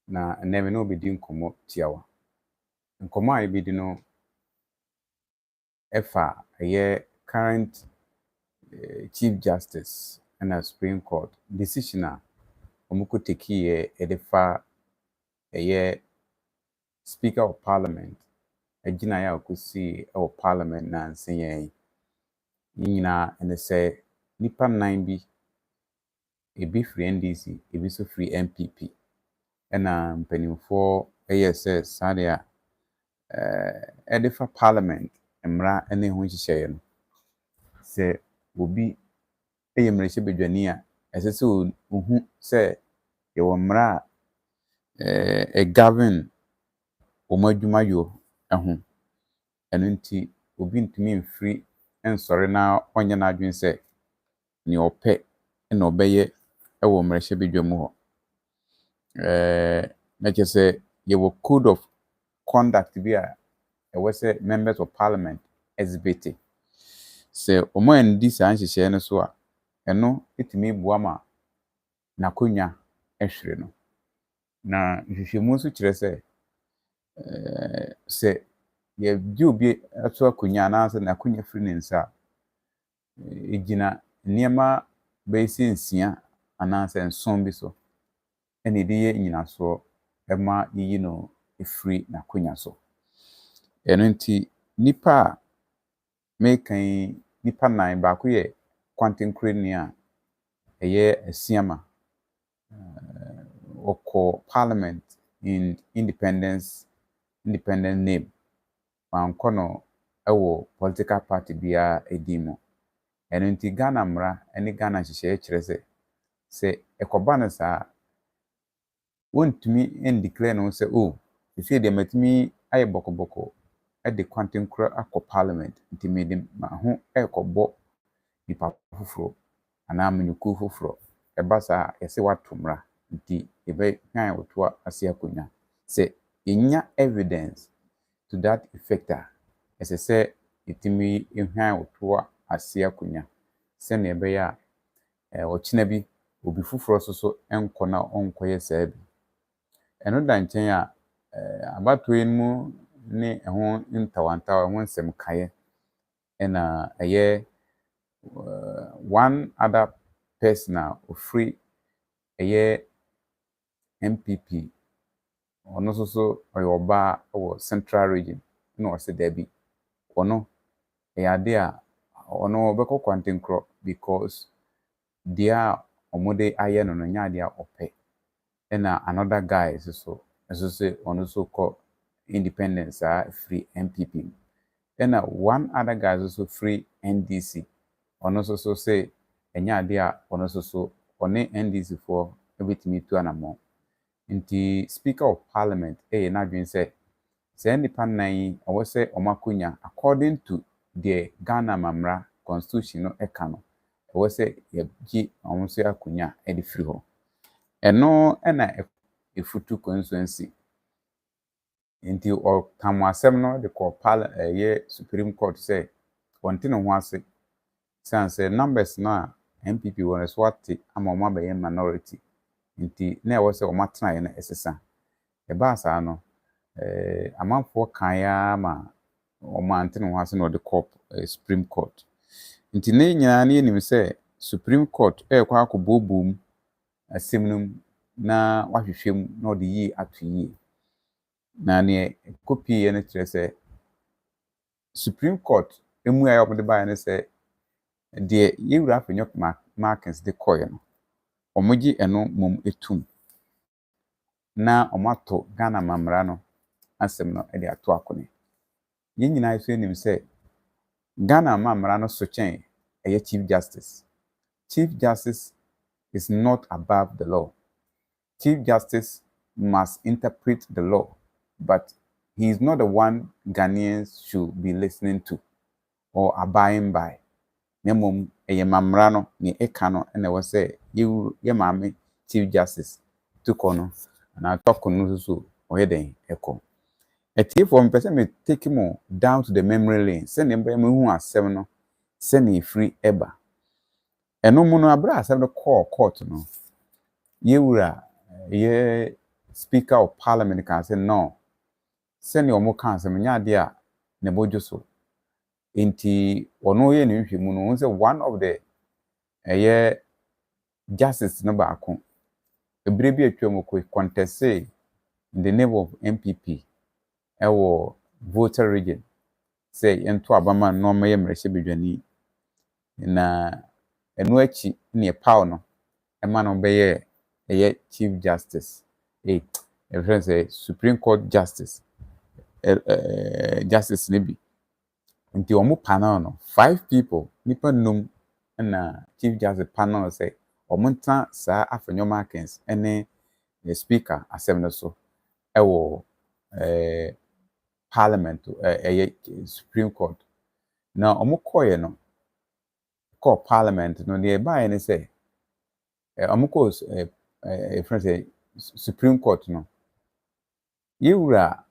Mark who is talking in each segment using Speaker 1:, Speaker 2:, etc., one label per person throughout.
Speaker 1: na neme no obedi nkomo tiawa nkomo a ebedi no efa current Chief Justice and Supreme Court decision a omuko take edefa Speaker of Parliament agina ya okusi Parliament na nsenye nyina ene se nipa 9 bi ebi free NDC ebi so free MPP ena mpanimfo se sade a edefa Parliament emra ene ho hihye no se obi mmerehye bedwani a esese ohu se ye wo mra govern omadwumayo ho eno nti obi ntumi mfiri ensore na onye na adwen se ni ope na obeye wo mmerehye bedwamu ho na chese ye wo code of conduct bi a se members of parliament exhibit se omo ndi sa nhyehyɛ no so a eno etimi buama na konya ehwere no na nhwehwemu so kire se ye di obi ato akonya na se na konya firi ne nsa egina niema beisi nsia ana se nson bi so ene de ye nyinaso ema yiyi no efiri na konya so eno nti nipa mekan nipa 9 ba ko ye kwantenkrani a asiama oko parliament in independent name wankono ewo political party bia edimo eno nti Ghana mra ene Ghana hyehyɛ kyerɛ se ekoba no sa wontumi declare no se ife de matumi aye bokoboko de kwantenkra akọ parliament nti medim ma ho ekobo nipa fufuro ana amanyuku fufuro eba sa yese watomra nti ebe kan wotoa ase akonya se enya evidence to that effect se itimi ehwan wotoa ase akonya se ne ebe ya ochina bi obi fufuro so enko na onkoye saabi eno da nchen a abatoe mu ne ho ntawantawa ho nsem kaye ena one other person free MPP ono so oyoba o central region na ose dabi ono ade a ono beko kwantenkro because dia omode aye no nya dia ope ena another guy so ono so call independence free MPP ena one other guy so free NDC ono so say enya ade a ono so one NDC for ebitimi tu anamo nti Speaker of Parliament na dwen say nipa 9 owo say omakonya according to the Ghana Mamra constitution no eka no owo say ye omuso akonya edi free ho eno na efutu constituency nti o tamwasem no de ko Supreme Court say wonte no ho ase say numbers na MPP won swati ama oma be minority nti na ewo say o matena ye na esesa eba asa no amanfo kan ya ma o mante no ho ase no de ko Supreme Court nti ne nyina na yenim say Supreme Court kwa akobobom asemnum na wahwehwem na odi yi atoyi na ne copy ye ne kire say Supreme Court emu ayo de ba ne say de yewura afenyok markings de koye no omogi eno mom etum na omato Ghana mamra no asem no de ato akone ye nyina iso enim say Ghana mamra no so chen Chief Justice is not above the law. Chief Justice must interpret the law, but he is not the one Ghanaians should be listening to or abiding by. Nemom mamra no ni eka no na we say ye mame Chief Justice to kono na talk no so oyeden eko etifo mpese me take him down to the memory lane se ne mba hu asem no se ne free eba eno mu no abra asem no court no ye wura ye Speaker of Parliament can say no. Send your more council, my dear, Nebojoso. Inti, or no, ye no, one of the justice number account. A brebe a chomoko contest in the name of MPP, our voter region. Say, into Abama, no, my embrace na enu achi ne power no ema no be ye chief justice a friend say supreme court justice justice ne bi nti omo panel no 5 people nipa num na chief justice panel say omo nta sa afenyo markings ene the speaker asem no so ewo parliament supreme court na omo koye no call parliament no the buy any say amukos friend say supreme court no yewura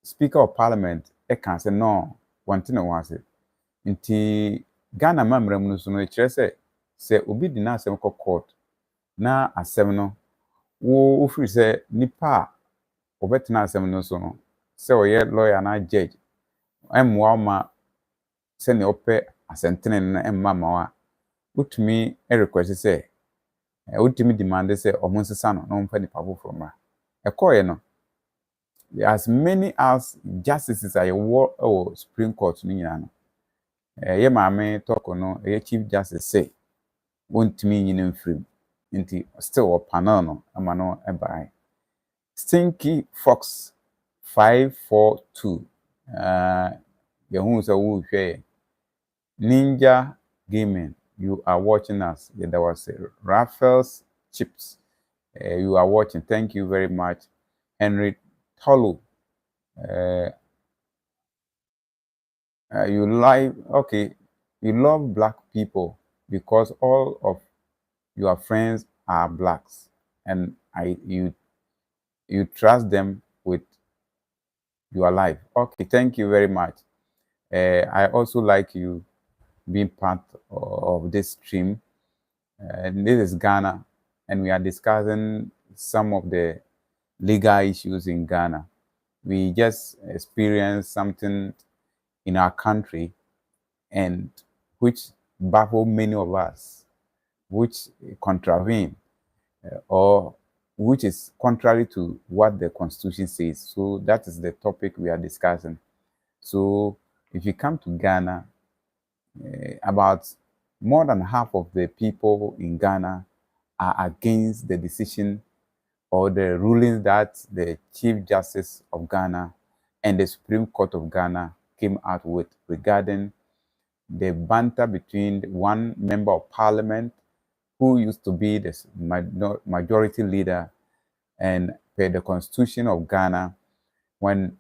Speaker 1: speaker of parliament can say no one thing one say nti Ghana mamram no so no kire say obi di na asem court na asem no wo free say nipa obetena asem no so no say oye lawyer na judge emwa ma say ne ope asentene na emma ma wa utumi request say ultimate demand say omunsesa no no mfa nipa foforo ma ekoye no as many as justices are war supreme court no nyina no ye maame talk no ye chief justice say wontumi nyina mfrim nti still o panel no ama no ebai Stinky Fox 542 ye hu say wo hwe Ninja Gaming, you are watching us. Yeah, there was Raphael's Chips. You are watching. Thank you very much. Henry Tolu. You like, okay, you love black people because all of your friends are blacks and you trust them with your life. Okay, thank you very much. I also like you being part of this stream. This is Ghana, and we are discussing some of the legal issues in Ghana. We just experienced something in our country, and which baffled many of us, which contravene or which is contrary to what the Constitution says. So that is the topic we are discussing. So if you come to Ghana, about more than half of the people in Ghana are against the decision or the ruling that the Chief Justice of Ghana and the Supreme Court of Ghana came out with regarding the banter between one member of parliament who used to be the majority leader, and per the Constitution of Ghana, when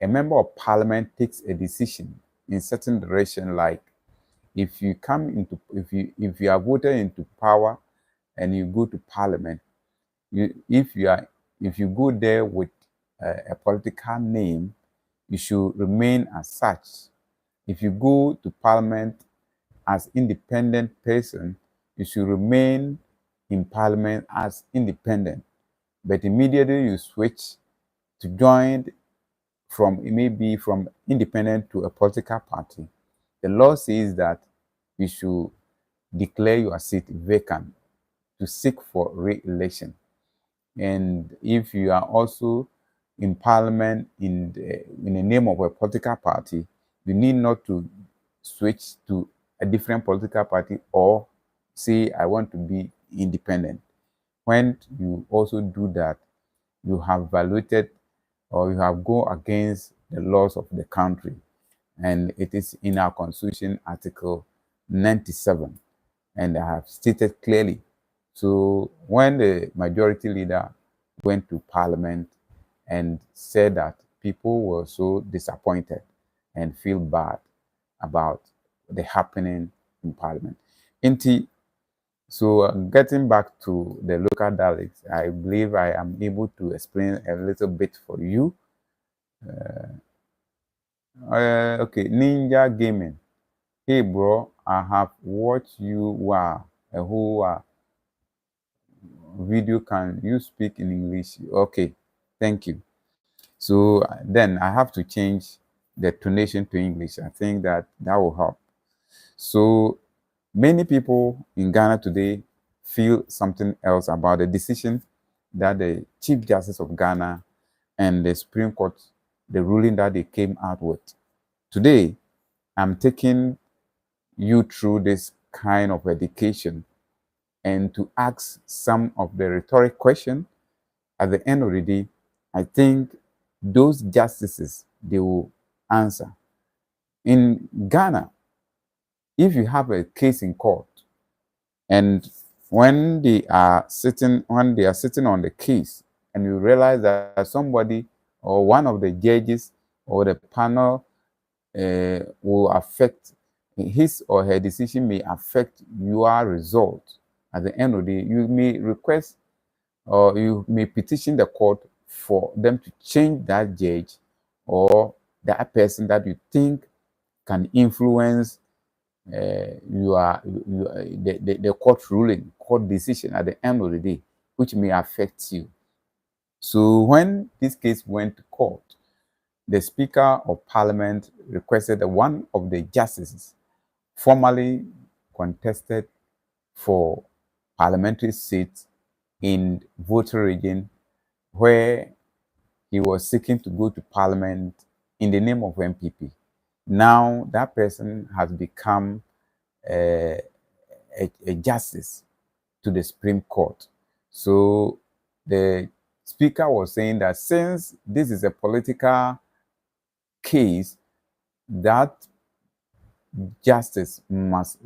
Speaker 1: a member of parliament takes a decision in certain direction, like if you are voted into power and you go to parliament, if you go there with a political name, you should remain as such. If you go to parliament as independent person, you should remain in parliament as independent. But immediately you switch to join from independent to a political party, the law says that you should declare your seat vacant to seek for re-election. And if you are also in parliament in the name of a political party, you need not to switch to a different political party or say, I want to be independent. When you also do that, you have violated or you have gone against the laws of the country. And it is in our Constitution, Article 97. And I have stated clearly. So when the majority leader went to parliament and said that people were so disappointed and feel bad about the happening in parliament. So getting back to the local dialects, I believe I am able to explain a little bit for you. Okay, Ninja Gaming. Hey bro, I have watched you a whole video, can you speak in English? Okay, thank you. So then I have to change the tonation to English. I think that will help. So many people in Ghana today feel something else about the decision that the Chief Justice of Ghana and the Supreme Court, the ruling that they came out with. Today, I'm taking you through this kind of education and to ask some of the rhetoric questions. At the end of the day, I think those justices, they will answer. In Ghana, if you have a case in court and when they are sitting on the case and you realize that somebody or one of the judges or the panel will affect his or her decision, may affect your result. At the end of the day, you may request or you may petition the court for them to change that judge or that person that you think can influence the court ruling, court decision at the end of the day, which may affect you. So when this case went to court, the Speaker of Parliament requested that one of the justices formally contested for parliamentary seat in Volta region, where he was seeking to go to parliament in the name of MPP. Now that person has become a justice to the Supreme Court. So the Speaker was saying that since this is a political case, that justice must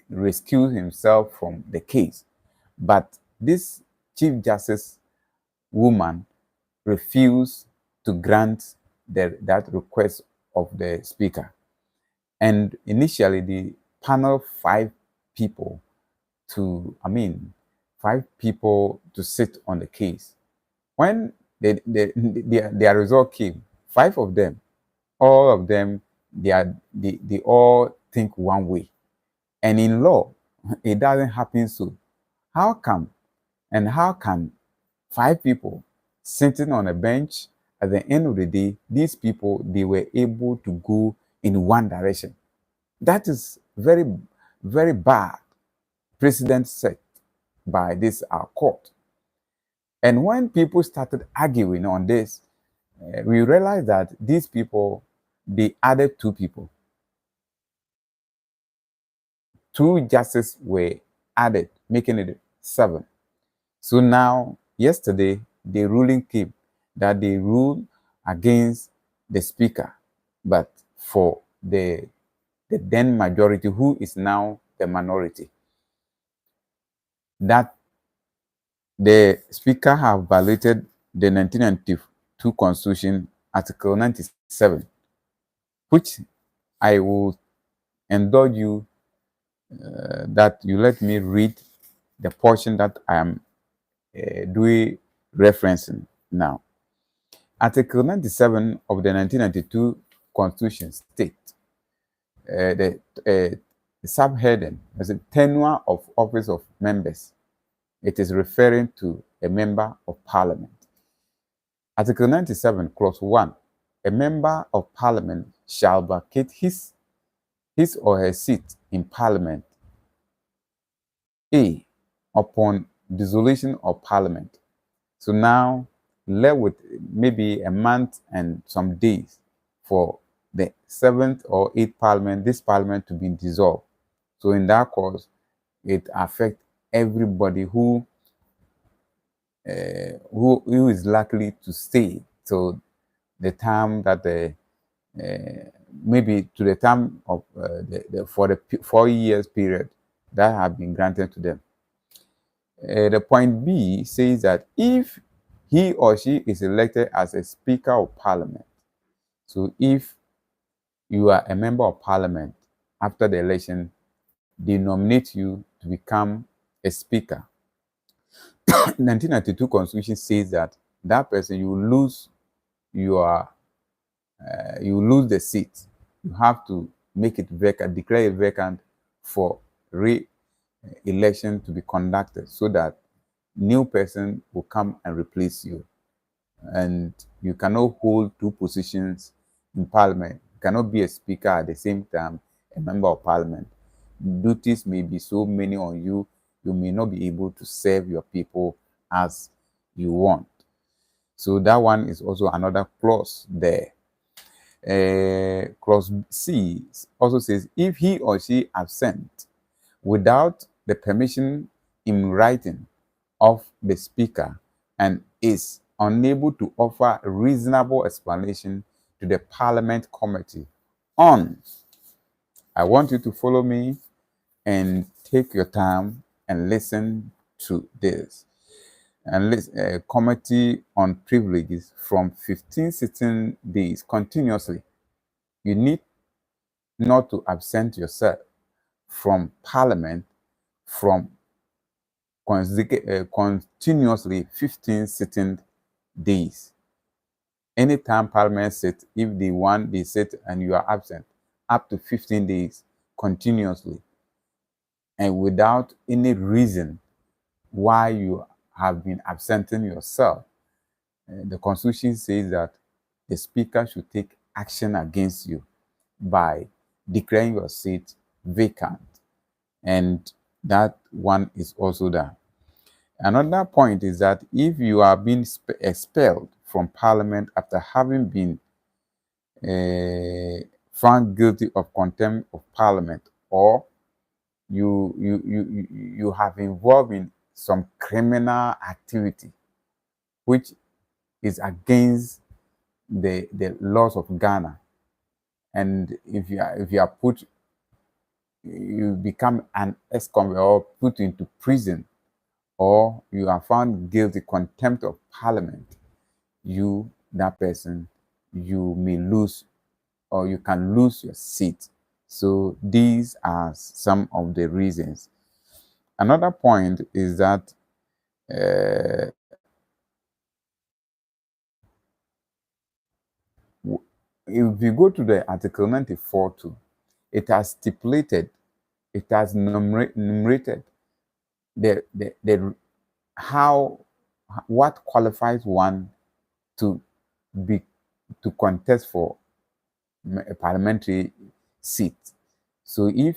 Speaker 1: rescue himself from the case. But this Chief Justice woman refused to grant that request of the Speaker. And initially, the panel five people to sit on the case. When their result came, five of them, all of them, they all think one way. And in law, it doesn't happen so. How come? And how can five people sitting on a bench, at the end of the day, these people, they were able to go in one direction? That is very, very bad precedent set by this court. And when people started arguing on this, we realized that these people, they added two people. Two justices were added, making it 7. So now, yesterday, the ruling came that they ruled against the Speaker, but for the then majority, who is now the minority, that the Speaker have violated the 1992 Constitution, Article 97, which I will indulge you that you let me read the portion that I am doing referencing now. Article 97 of the 1992 Constitution states the subheading as a tenure of office of members. It is referring to a member of parliament. Article 97, Clause 1, a member of parliament shall vacate his or her seat in parliament, A, upon dissolution of parliament. So now, left with maybe a month and some days for the 7th or 8th parliament, this parliament to be dissolved. So in that cause, it affects everybody who is likely to stay till the time that maybe to the time of for the 4 years period that have been granted to them. The point B says that if he or she is elected as a Speaker of Parliament, so if you are a member of Parliament, after the election, they nominate you to become a Speaker. 1992 Constitution says that that person, you lose the seat. You have to make it vacant, declare it vacant for re-election to be conducted, so that new person will come and replace you. And you cannot hold two positions in parliament. You cannot be a speaker at the same time, a member of parliament. Duties may be so many on you, you may not be able to serve your people as you want. So that one is also another clause there. Clause C also says, if he or she absent without the permission in writing of the speaker and is unable to offer a reasonable explanation to the parliament committee on, I want you to follow me and take your time and listen to this. And committee on privileges from 15 sitting days continuously. You need not to absent yourself from parliament from continuously 15 sitting days. Anytime parliament sits, if they sit and you are absent, up to 15 days continuously, and without any reason why you have been absenting yourself, the Constitution says that the Speaker should take action against you by declaring your seat vacant. And that one is also there. Another point is that if you are being expelled from Parliament after having been found guilty of contempt of Parliament, or you have involved in some criminal activity which is against the laws of Ghana, and if you are put, you become an ex-convict or put into prison, or you are found guilty contempt of Parliament, that person, you may lose, or you can lose your seat. So these are some of the reasons. Another point is that if you go to the Article 94 too, it has stipulated, it has enumerated what qualifies one to contest for a parliamentary seat. So if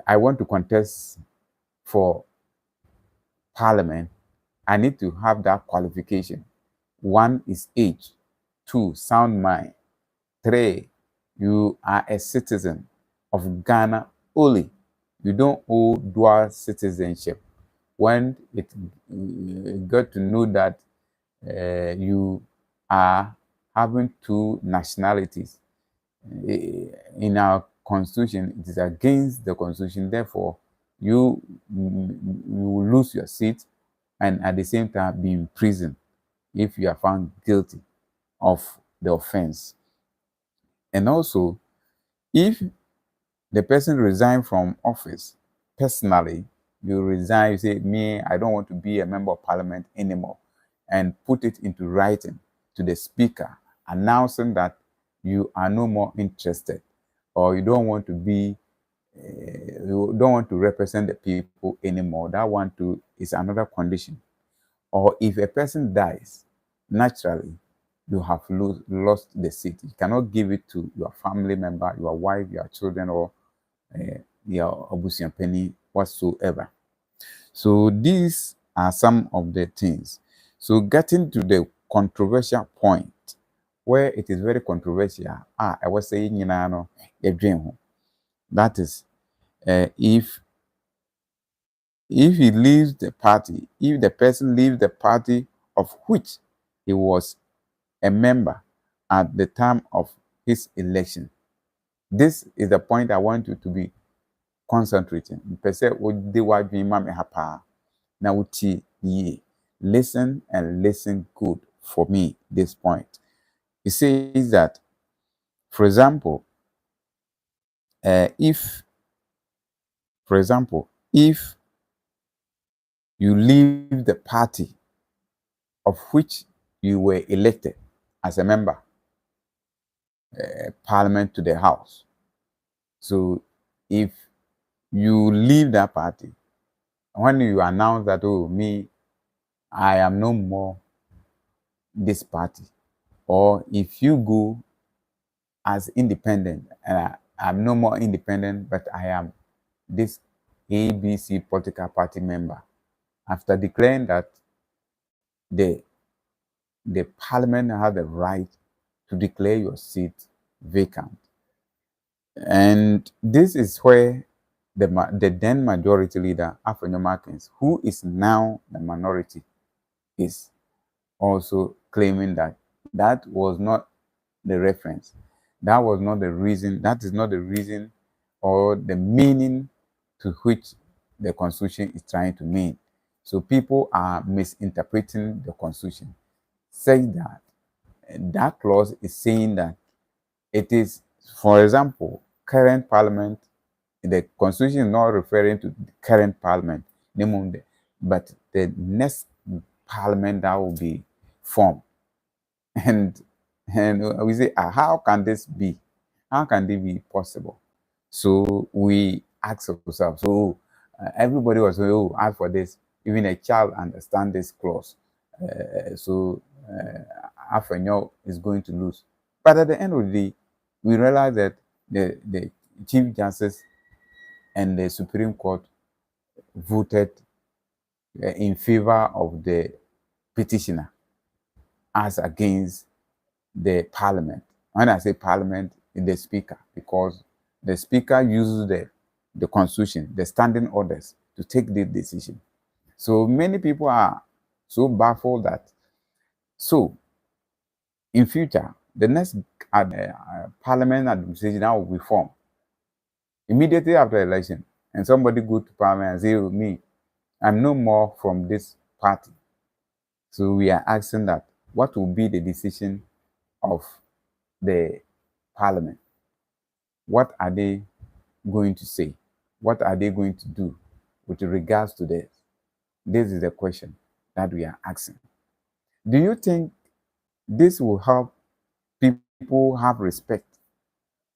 Speaker 1: I want to contest for parliament, I need to have that qualification. 1 is age, 2, sound mind, 3, you are a citizen of Ghana only. You don't hold dual citizenship. When it got to know that you are having 2 nationalities, in our constitution, it is against the constitution. Therefore, you will lose your seat and at the same time be in prison if you are found guilty of the offense. And also, if the person resigns from office personally, you resign, you say, me, I don't want to be a member of parliament anymore, and put it into writing to the speaker, announcing that you are no more interested, or you don't want to be, you don't want to represent the people anymore. That one too is another condition. Or if a person dies naturally, you have lost the seat. You cannot give it to your family member, your wife, your children, or your obusiampeni whatsoever. So these are some of the things. So getting to the controversial point, where it is very controversial, I was saying, that is, if he leaves the party, if the person leaves the party of which he was a member at the time of his election. This is the point I want you to be concentrating. Listen and listen good for me, this point. It says that, for example, if you leave the party of which you were elected as a member, parliament to the house. So if you leave that party when you announce that, oh, me, I am no more this party, or if you go as independent, I'm no more independent, but I am this ABC political party member. After declaring that, the parliament has the right to declare your seat vacant. And this is where the then majority leader, Afenyo Markins, who is now the minority, is also claiming that that was not the reference. That was not the reason. That is not the reason or the meaning to which the Constitution is trying to mean. So people are misinterpreting the Constitution, saying that that clause is saying that it is, for example, current parliament. The Constitution is not referring to the current parliament, but the next parliament that will be formed. And we say, how can this be? How can this be possible? So we ask ourselves, so everybody was saying, oh, ask for this. Even a child understand this clause. So Afenyo is going to lose. But at the end of the day, we realize that the Chief Justice and the Supreme Court voted in favor of the petitioner as against the parliament. When I say parliament, it's the speaker, because the speaker uses the constitution, the standing orders, to take the decision. So many people are so baffled that, so in future, the next parliament administration that will be formed immediately after election, and somebody go to parliament and say, oh, me, I'm no more from this party. So we are asking that, what will be the decision of the parliament? What are they going to say? What are they going to do with regards to this? This is the question that we are asking. Do you think this will help people have respect,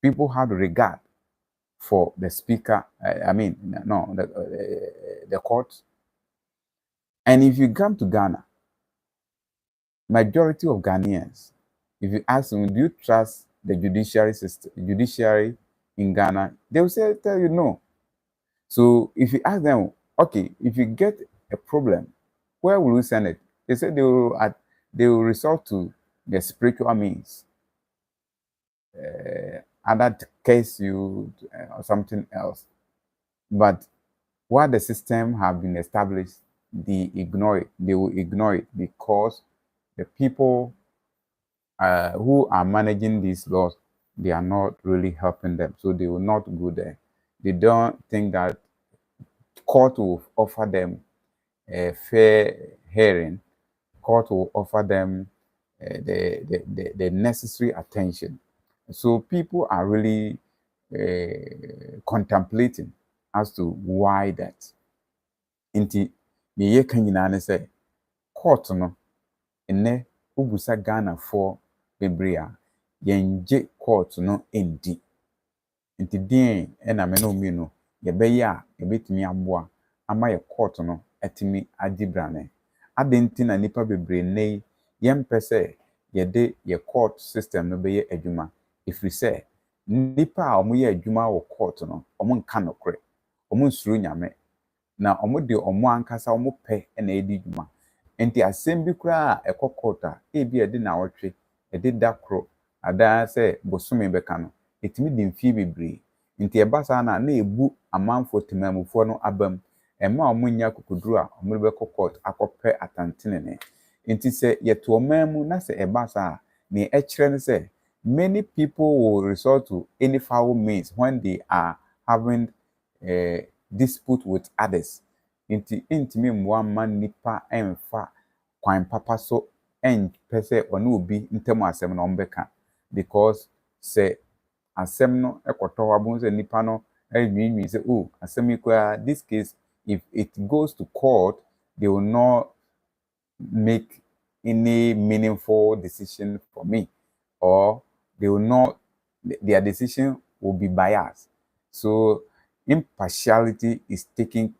Speaker 1: people have regard for the speaker? The court? And if you come to Ghana, majority of Ghanaians, if you ask them, do you trust the judiciary system, judiciary in Ghana, they will tell you no. So if you ask them, okay, if you get a problem, where will you send it? They say they will resort to the spiritual means, other case you or something else. But what the system have been established, they ignore it. They will ignore it because the people who are managing these laws, they are not really helping them. So they will not go there. They don't think that court will offer them a fair hearing. Court will offer them the necessary attention. So people are really contemplating as to why that. Nti ne ka nyinaa ne sɛ court no nnɛ wobusa Ghanafoɔ bebree a yɛngye court no ndi. Nti deɛn ɛna me no mmienu yɛbɛyɛ a yɛbɛtumi aboa ama yɛ court no atumi agye brane. Adɛn nti na nipa bebree nnɛ yi yɛmpɛ sɛ yɛde yɛ court system no bɛyɛ adwuma? Ɛfiri sɛ nipa a wɔyɛ adwuma wɔ court no, wɔn nka nokorɛ, wɔn nsuro nyame, na wɔn de wɔn ankasa wɔn pɛ na ɛdi dwuma. Nti asɛm bi koraa a ɛkɔ court a ebi ɛde na wɔtwe, ɛde da koro, adaa sɛ bosome bɛka no, ɛtumi di mfie bebree. Nti ɛba saa na ebu amanfoɔ temamufoɔ no aba mu, ɛma wɔn nya kokoduro a wɔn bɛkɔ court akɔpɛ atantenene. Nti sɛ yɛto ɔman mu na sɛ ɛba saa, ne ɛkyerɛ ne sɛ many people will resort to any foul means when they are having a dispute with others. Nti ntumi mmoa mma nipa ɛmfa kwan papa so ɛmpɛ sɛ ɔne obi ntam asɛm na ɔmbɛka, because sɛ asɛm no ɛkɔtɔ abom sɛ nipa no ɛnwiinwii sɛ, oh, asɛm yi koraa, this case, if it goes to court, they will not make any meaningful decision for me, or they will not, their decision will be biased. So impartiality is taking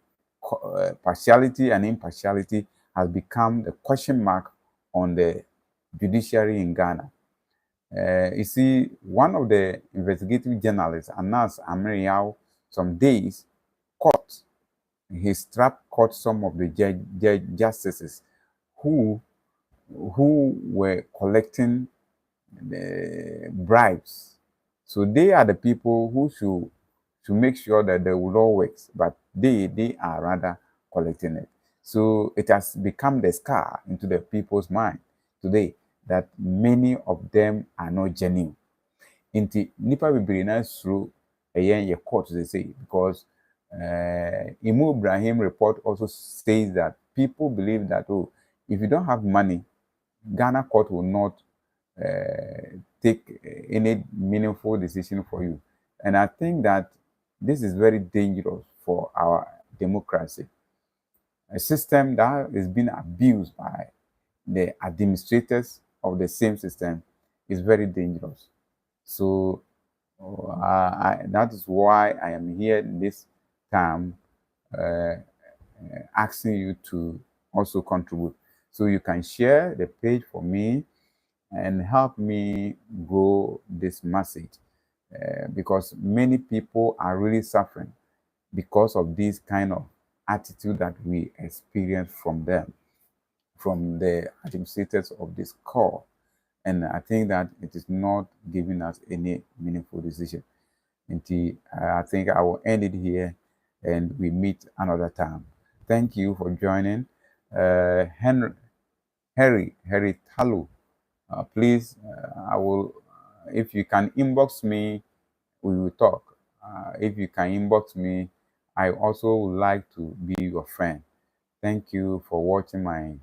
Speaker 1: partiality and impartiality has become the question mark on the judiciary in Ghana. You see, one of the investigative journalists, Anas Amiriao, some days caught, his trap caught some of the justices who were collecting the bribes. So they are the people who should make sure that the law works, but they are rather collecting it. So it has become the scar into the people's mind today that many of them are not genuine. Nti nipa bebree na suro ɛyɛ court they say because Imu Ibrahim report also says that people believe that, oh, if you don't have money, Ghana court will not take any meaningful decision for you. And I think that this is very dangerous for our democracy. A system that is being abused by the administrators of the same system is very dangerous. So that is why I am here this time asking you to also contribute. So you can share the page for me and help me grow this message because many people are really suffering because of this kind of attitude that we experience from them, from the administrators of this core. And I think that it is not giving us any meaningful decision. Until I think I will end it here and we meet another time. Thank you for joining. Harry Talu, please, I will, if you can inbox me, we will talk. If you can inbox me, I also would like to be your friend. Thank you for watching my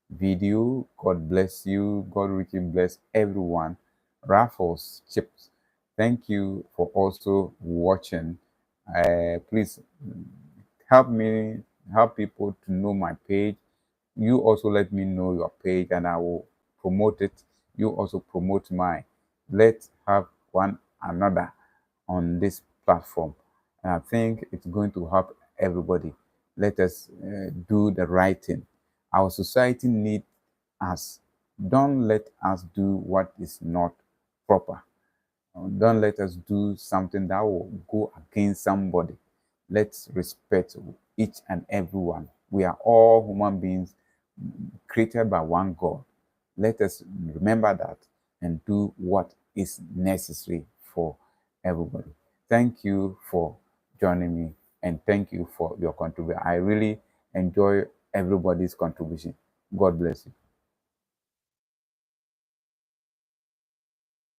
Speaker 1: video. God bless you. God richly bless everyone. Raffles Chips, thank you for also watching. Please help people to know my page. You also let me know your page and I will promote it. You also promote mine. Let's have one another on this platform. And I think it's going to help everybody. Let us do the right thing. Our society needs us. Don't let us do what is not proper. Don't let us do something that will go against somebody. Let's respect each and every one. We are all human beings created by one God. Let us remember that and do what is necessary for everybody. Thank you for joining me and thank you for your contribution. I really enjoy everybody's contribution. God bless you.